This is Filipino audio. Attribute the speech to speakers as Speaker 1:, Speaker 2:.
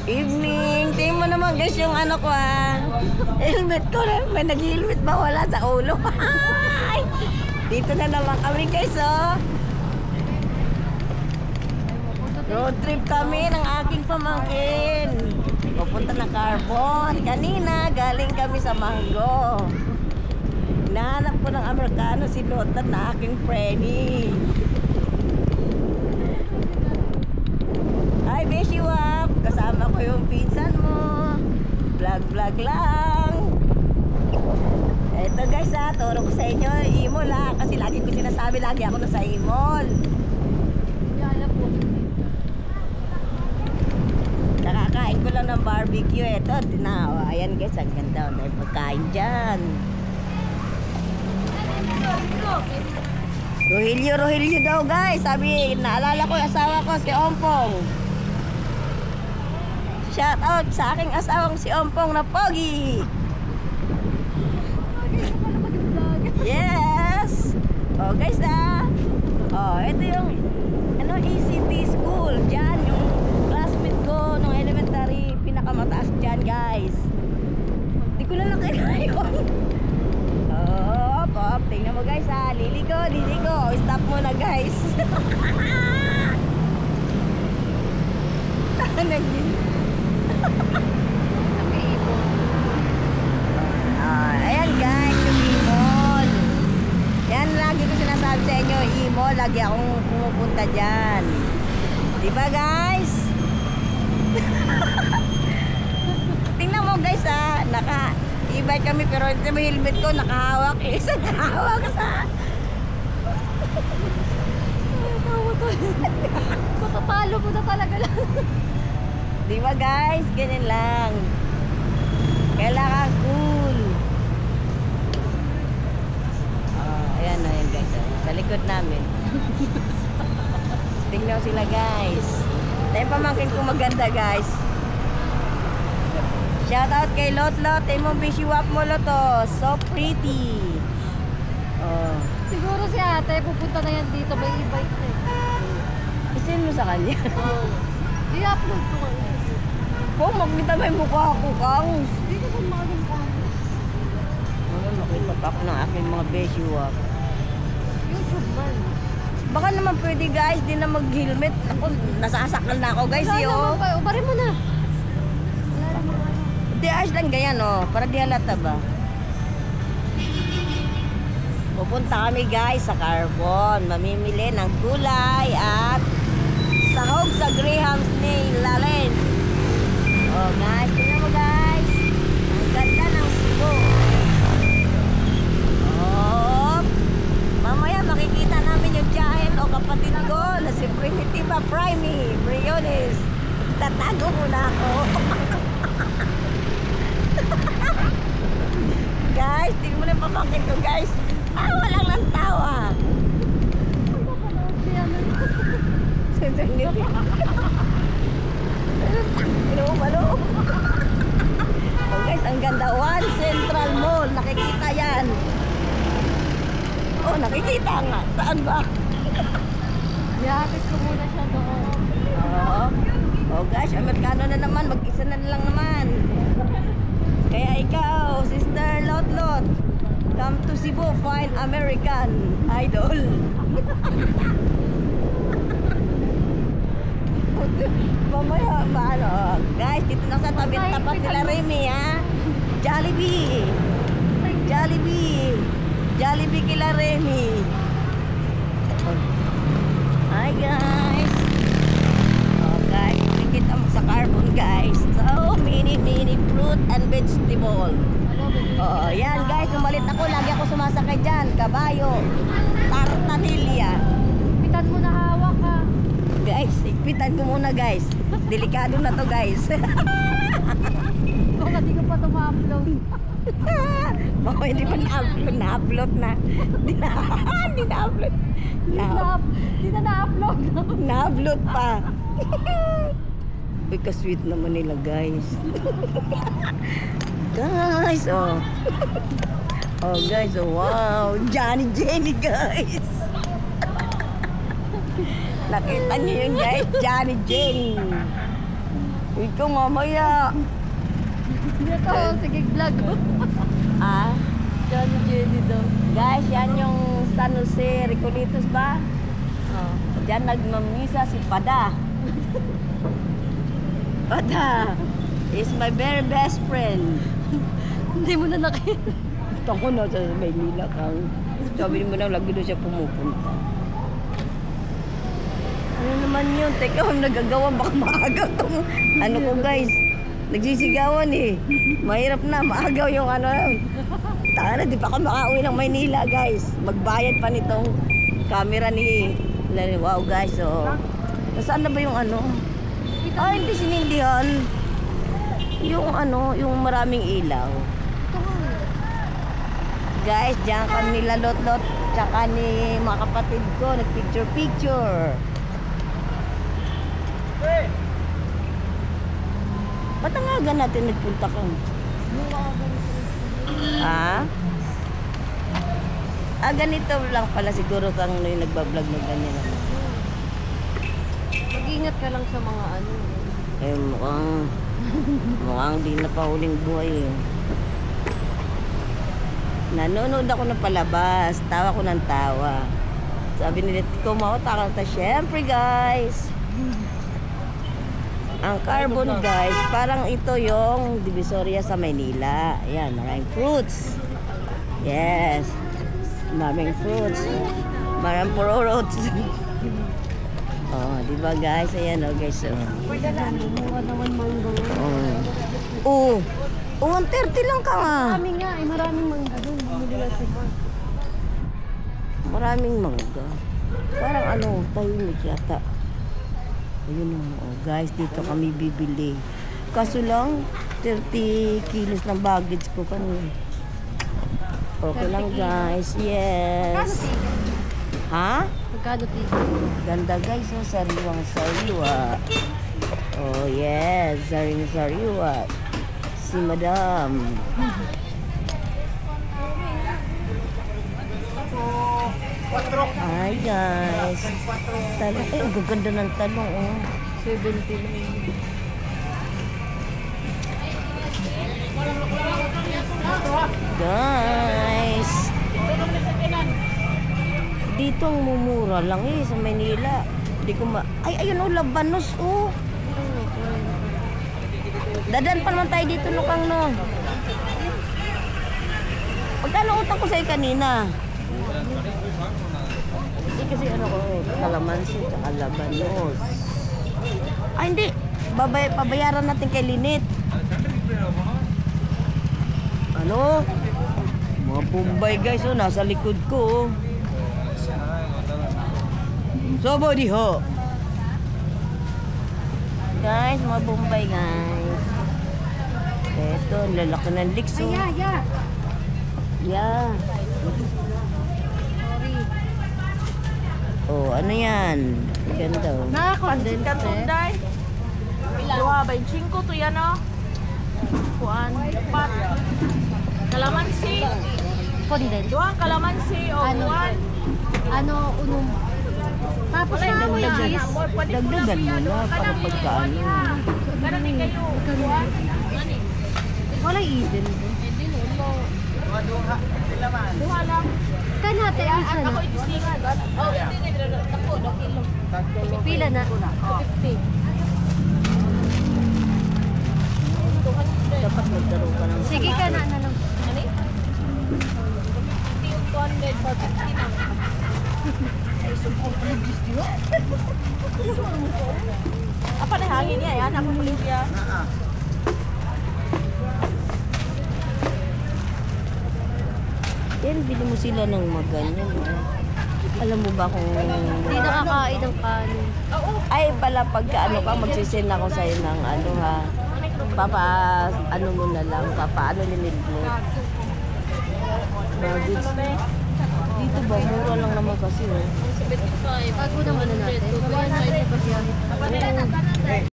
Speaker 1: Evening. Tingin mo naman guys yung ano ko helmet ko. May nag-helmet ba? Wala sa ulo. Dito na naman kami guys Road trip kami ng aking pamangkin. Pupunta na Carbon. Kanina galing kami sa Mango. Hinahanap ko ng Amerikano si Lotan na aking Freddy. Hi Beshi Wap. Kasama ko yung pinsan mo. Vlog lang. Eto guys turo ko sa inyo Imol kasi lagi ko sinasabi lagi ako na sa Imol. Nakakain ko lang ng barbecue. Eto ayan guys, ang ganda ng pagkain dyan. Rogelio daw guys. Sabi, naalala ko yung asawa ko si Ompong. Shout out sa aking asawang si Ompong na pogi. Yes. Oh guys ito yung ECT school. Diyan yung classmate ko nung elementary. Pinakamataas dyan guys. Hindi ko na nakikayon. Op, tingnan mo guys Liligo. Stop muna guys. Ayan guys, yung Imol. Yan lagi ko sinasabi sa inyo, Imol, lagi akong pumupunta dyan. Diba guys? Tingnan mo guys naka-e-bike kami pero hindi mo helmet ko, nakahawak. Isa nakahawak sa
Speaker 2: Matatalo mo na talaga lang.
Speaker 1: Diba guys? Ganyan lang. Kailangan cool. Ayan guys. Sa likod namin. Tingnan sila guys. Tayo pamangkin ko maganda guys. Shout out kay Lotlot. Tayo mong bishiwap mo Loto. So pretty.
Speaker 2: Siguro si ate pupunta na yan dito. May e-bike na
Speaker 1: isin mo sa kanya.
Speaker 2: I-upload ko ngayon.
Speaker 1: Makita ba yung mukha ko kang?
Speaker 2: Hindi ko kung maging cameras.
Speaker 1: Makita pa ako ng aking mga beshiwap.
Speaker 2: YouTube man.
Speaker 1: Baka naman pwede guys, di na mag-helmet. Ako, nasasakal na ako guys
Speaker 2: Ubarin mo na.
Speaker 1: Di ayos lang ganyan para di halata ba? Pupunta kami guys sa Carbon. Mamimili ng gulay at sahog sa Graham Snail Lalen. Guys, tingnan mo guys. Ang ganda ng Cebu. Mamaya makikita namin yung tiyahin o kapatid ko na si Primitiva Primi Briones. Tatago muna ako. Guys, tingnan mo na yung pamangkin ko guys. Walang lang tawa. Guys, ang ganda. One Central Mall. Nakikita yan. Nakikita nga. Saan ba?
Speaker 2: Ihatid ko muna siya doon.
Speaker 1: Guys, Amerikano na naman. Mag-isa na lang naman. Kaya ikaw, Sister Lotlot, come to Cebu, find American Idol. Mamaya, guys, dito na sa tapat nila Remy, Jollibee kila Remy. Hi guys. Guys, nakikita mo sa Carbon guys. So, mini fruit and vegetable. Yan guys, umalit ako. Lagi ako sumasakay dyan. Kabayo, tartanilya.
Speaker 2: Ikpitan mo na hawak ha.
Speaker 1: Guys, ikpitan ko muna guys. Delikado na to guys.
Speaker 2: Kung hindi ko pa ito ma-upload.
Speaker 1: Hindi pa na-upload na. Hindi na-upload.
Speaker 2: Hindi na na-upload.
Speaker 1: Na-upload pa. Uy, ka-sweet naman nila guys. Guys, guys, wow. Johnny Jenny guys. Nakita niyo yun guys, Johnny Jenny. Ikaw mamaya.
Speaker 2: Ito, sige vlog.
Speaker 1: Ah?
Speaker 2: John Jenny daw.
Speaker 1: Guys, yan yung San Jose Recolitos ba?
Speaker 2: Oh.
Speaker 1: Diyan nagmamisa si Pada. Pada is my very best friend.
Speaker 2: Hindi mo na nakita.
Speaker 1: Tango na sa Maynila kang. Sabi mo na lagi doon siya pumupunta. Ano naman yun? Teka, ang nagagawa baka maagaw tong ano ko guys. Nagsisigawan eh. Mahirap na, maagaw yung ano. Taka na, di pa ako makauwi ng Maynila guys. Magbayad pa nitong camera ni. Wow guys, so. Nasaan na ba yung ano? Ah, hindi sinindihan. Yung ano, yung maraming ilaw. Guys, diyan kami nila Lot-Lot tsaka ni mga kapatid ko nagpicture-picture. Ba't ang aga natin nagpunta ka? Ha? Ah, ganito lang pala siguro kang yung nagbablog na ganyan.
Speaker 2: Mag-ingat ka lang sa mga ano.
Speaker 1: Eh, mukhang di na pa huling buhay eh. Nanonood ako ng palabas. Tawa ko ng tawa. Sabi nila, kumauta ka. Siyempre guys. Ang Carbon guys, parang ito yung Divisoria sa Maynila. Ayan, maraming fruits. Yes. Maraming fruits. Maraming puro-rots. Oh, di ba guys? Ayan oh guys. Oh.
Speaker 2: Bumuha naman mango.
Speaker 1: Oh. Oh, 130 lang ka nga.
Speaker 2: Marami nga, maraming mangga doon. Bumili na si Mark.
Speaker 1: Maraming mangga. Parang ano, tahimik yata. Ayun oh, guys, dito kami bibili. Kaso lang, 30 kilos ng baggage ko kanina. Okay lang guys, yes. Ha?
Speaker 2: Magkano tigo?
Speaker 1: Ganda guys, oh, sariwang sariwa. Oh yes, sariwang sariwa. Si Madam. Hi guys. Talong, eh, ang gaganda ng talong oh.
Speaker 2: 70 lang.
Speaker 1: Guys. Dito ang mumura lang eh sa Manila. Hindi ko ay, ayun oh, labanos oh. Dadan pa naman tayo dito no kang no. Pagkano utang ko sa'yo kanina? Hindi kasi ano ko, kalamansi at labanos. Ay hindi, pabayaran natin kay Linit. Ano? Mga Bombay guys, oh, nasa likod ko. Somebody ho. Guys, mga Bombay guys. Eto, lalaki ng liks oh.
Speaker 2: Yeah.
Speaker 1: Yeah.
Speaker 2: Sorry.
Speaker 1: Oh, ano yan? Ganda oh.
Speaker 2: Nakakondense eh.
Speaker 3: Dua, 25 to yan o. Kuan, pat. Kalamansi.
Speaker 2: Condense.
Speaker 3: Dua, kalamansi o
Speaker 2: Ano?
Speaker 3: kuan.
Speaker 2: Ano, unong. Tapos na mo yung cheese.
Speaker 1: Dagdagan mo na para pagkaano.
Speaker 3: Kanan ni kayo. Kuan. Ani?
Speaker 2: Wala even.
Speaker 3: Duha lang.
Speaker 2: Kanate, ang isa
Speaker 3: Ako
Speaker 2: na.
Speaker 3: itistingan. Oh, hindi. Tako, 2 kilo.
Speaker 2: Pila na.
Speaker 3: 50.
Speaker 1: Dapat magkaroon ka ng
Speaker 2: Sige ka na lang.
Speaker 3: Ani? 200 for 50 na. Apa na hangin niya yan? Ako kulit yan.
Speaker 1: Yan, bili mo sila ng maganyan. Alam mo ba kung...
Speaker 2: Hindi nakakain ng kanin.
Speaker 1: Ay, pala pagka ano ka, magsisend ako sa'yo ng ano ha. Papa, ano mo na lang, papa, ano linit mo. Baggage. Dito ba, mura lang naman kasi oh.
Speaker 2: Bago naman na natin. 100 pa siya.